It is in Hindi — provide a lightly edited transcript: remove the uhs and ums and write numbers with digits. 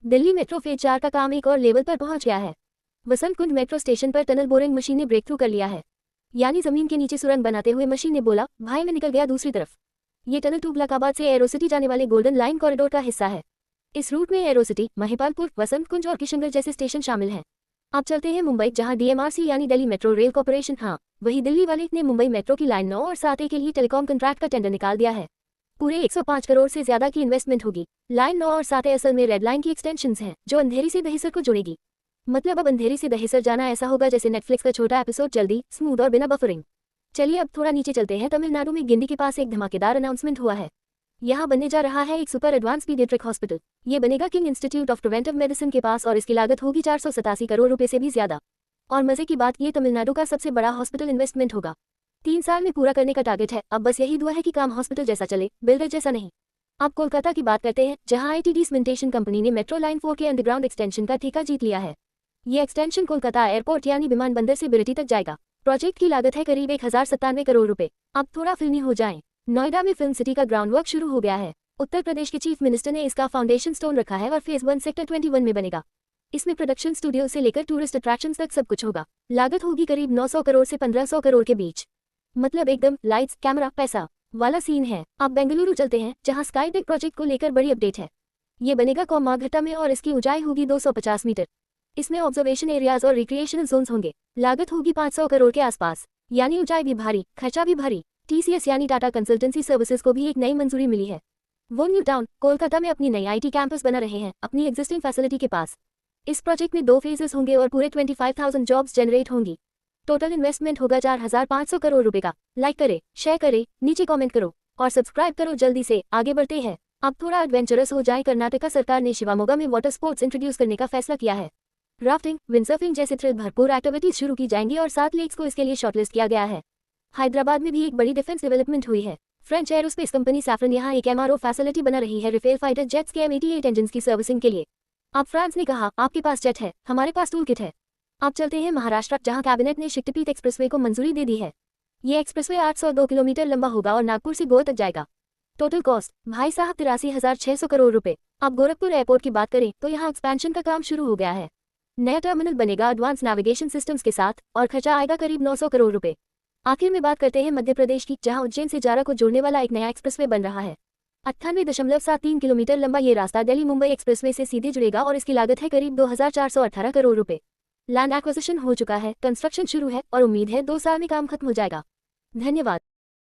दिल्ली मेट्रो फेज 4 का काम एक और लेवल पर पहुंच गया है। वसंत कुंज मेट्रो स्टेशन पर टनल बोरिंग मशीन ने ब्रेक थ्रू कर लिया है। यानी जमीन के नीचे सुरंग बनाते हुए मशीन ने बोला, भाई मैं निकल गया दूसरी तरफ। ये टनल तुगलकाबाद से एरोसिटी जाने वाले गोल्डन लाइन कॉरिडोर का हिस्सा है। इस रूट में एरोसिटी, महिपालपुर, वसंत कुंज और किशनगढ़ जैसे स्टेशन शामिल हैं। अब चलते हैं मुंबई, जहां डीएमआरसी यानी दिल्ली मेट्रो रेल कॉर्पोरेशन, वही दिल्ली वाले ने मुंबई मेट्रो की लाइन 9 और 7A के लिए टेलीकॉम कंट्रैक्ट का टेंडर निकाल दिया है। पूरे 105 करोड़ से ज्यादा की इन्वेस्टमेंट होगी। लाइन 9 और 7A असल में रेड लाइन की एक्सटेंशंस हैं, जो अंधेरी से दहिसर को जोड़ेगी। मतलब अब अंधेरी से दहिसर जाना ऐसा होगा जैसे नेटफ्लिक्स का छोटा एपिसोड, जल्दी, स्मूथ और बिना बफरिंग। चलिए अब थोड़ा नीचे चलते हैं। तमिलनाडु में गिंडी के पास एक धमाकेदार अनाउंसमेंट हुआ है। यहाँ बनने जा रहा है एक सुपर एडवांस पीडियाट्रिक हॉस्पिटल। ये बनेगा king institute of preventive medicine के पास और इसकी लागत होगी 487 करोड़ रुपए से भी ज्यादा। और मजे की बात, ये तमिलनाडु का सबसे बड़ा हॉस्पिटल इन्वेस्टमेंट होगा। 3 साल में पूरा करने का टारगेट है। अब बस यही दुआ है कि काम हॉस्पिटल जैसा चले, बिल्डर जैसा नहीं। अब कोलकाता की बात करते हैं, जहां आईटीडी सीमेंटेशन कंपनी ने मेट्रो लाइन 4 के अंडरग्राउंड एक्सटेंशन का ठेका जीत लिया है। ये एक्सटेंशन कोलकाता एयरपोर्ट यानी विमानबंदर से बिरटी तक जाएगा। प्रोजेक्ट की लागत है करीब 1097 करोड़ रुपए। अब थोड़ा फिल्मी हो जाएं। नोएडा में फिल्म सिटी का ग्राउंड वर्क शुरू हो गया है। उत्तर प्रदेश के चीफ मिनिस्टर ने इसका फाउंडेशन स्टोन रखा है और फेज 1 सेक्टर 21 में बनेगा। इसमें प्रोडक्शन स्टूडियो से लेकर टूरिस्ट अट्रैक्शंस तक सब कुछ होगा। लागत होगी करीब 900 करोड़ से 1500 करोड़ के बीच। मतलब एकदम लाइट्स कैमरा पैसा वाला सीन है। अब बेंगलुरु चलते हैं, जहां स्काई डेक प्रोजेक्ट को लेकर बड़ी अपडेट है। ये बनेगा कोमाघट्टा में और इसकी ऊंचाई होगी 250 मीटर। इसमें ऑब्जर्वेशन एरियाज और रिक्रिएशनल जोन्स होंगे। लागत होगी 500 करोड़ के आसपास। यानी ऊंचाई भी भारी, खर्चा भी भारी। टीसीएस यानी टाटा कंसल्टेंसी सर्विसेज को भी एक नई मंजूरी मिली है। वो न्यू टाउन कोलकाता में अपनी नई आईटी कैंपस बना रहे हैं, अपनी एग्जिस्टिंग फैसिलिटी के पास। इस प्रोजेक्ट में 2 फेजेस होंगे और पूरे 25,000 जॉब्स जनरेट होंगी। टोटल इन्वेस्टमेंट होगा 4,500 करोड़ रुपए का। लाइक करे, शेयर करे, नीचे कमेंट करो और सब्सक्राइब करो जल्दी से। आगे बढ़ते हैं। अब थोड़ा एडवेंचरस हो जाए। कर्नाटका सरकार ने शिवामोगा में वाटर स्पोर्ट्स इंट्रोड्यूस करने का फैसला किया है। राफ्टिंग, विंडसर्फिंग जैसे थ्रिल भरपूर एक्टिविटीज शुरू की जाएंगी और 7 लेक्स को इसके लिए शॉर्टलिस्ट किया गया है। हैदराबाद में भी एक बड़ी डिफेंस डेवलपमेंट हुई है। फ्रेंच एरोस्पेस कंपनी सैफरन यहाँ एक एमआरओ फैसिलिटी बना रही है राफेल फाइटर जेट्स के M88 इंजन की सर्विसिंग के लिए। अब फ्रांस ने कहा, आपके पास जेट है, हमारे पास टूल किट है। अब चलते हैं महाराष्ट्र, जहां कैबिनेट ने शक्तिपीठ एक्सप्रेसवे को मंजूरी दे दी है। ये एक्सप्रेसवे 802 किलोमीटर लंबा होगा और नागपुर से गोवा तक जाएगा। टोटल कॉस्ट भाई साहब 83,600 करोड़ रुपए। अब गोरखपुर एयरपोर्ट की बात करें तो यहाँ एक्सपेंशन का काम शुरू हो गया है। नया टर्मिनल बनेगा एडवांस नेविगेशन सिस्टम्स के साथ और खर्चा आएगा करीब 900 करोड़ रुपए। आखिर में बात करते हैं मध्य प्रदेश की, जहां उज्जैन से जारा को जोड़ने वाला एक नया एक्सप्रेसवे बन रहा है। 98.73 किलोमीटर लंबा ये रास्ता दिल्ली मुंबई एक्सप्रेसवे से सीधे जुड़ेगा और इसकी लागत है करीब 2,418 करोड़ रुपए। लैंड एक्विजिशन हो चुका है, कंस्ट्रक्शन शुरू है और उम्मीद है 2 साल में काम खत्म हो जाएगा। धन्यवाद।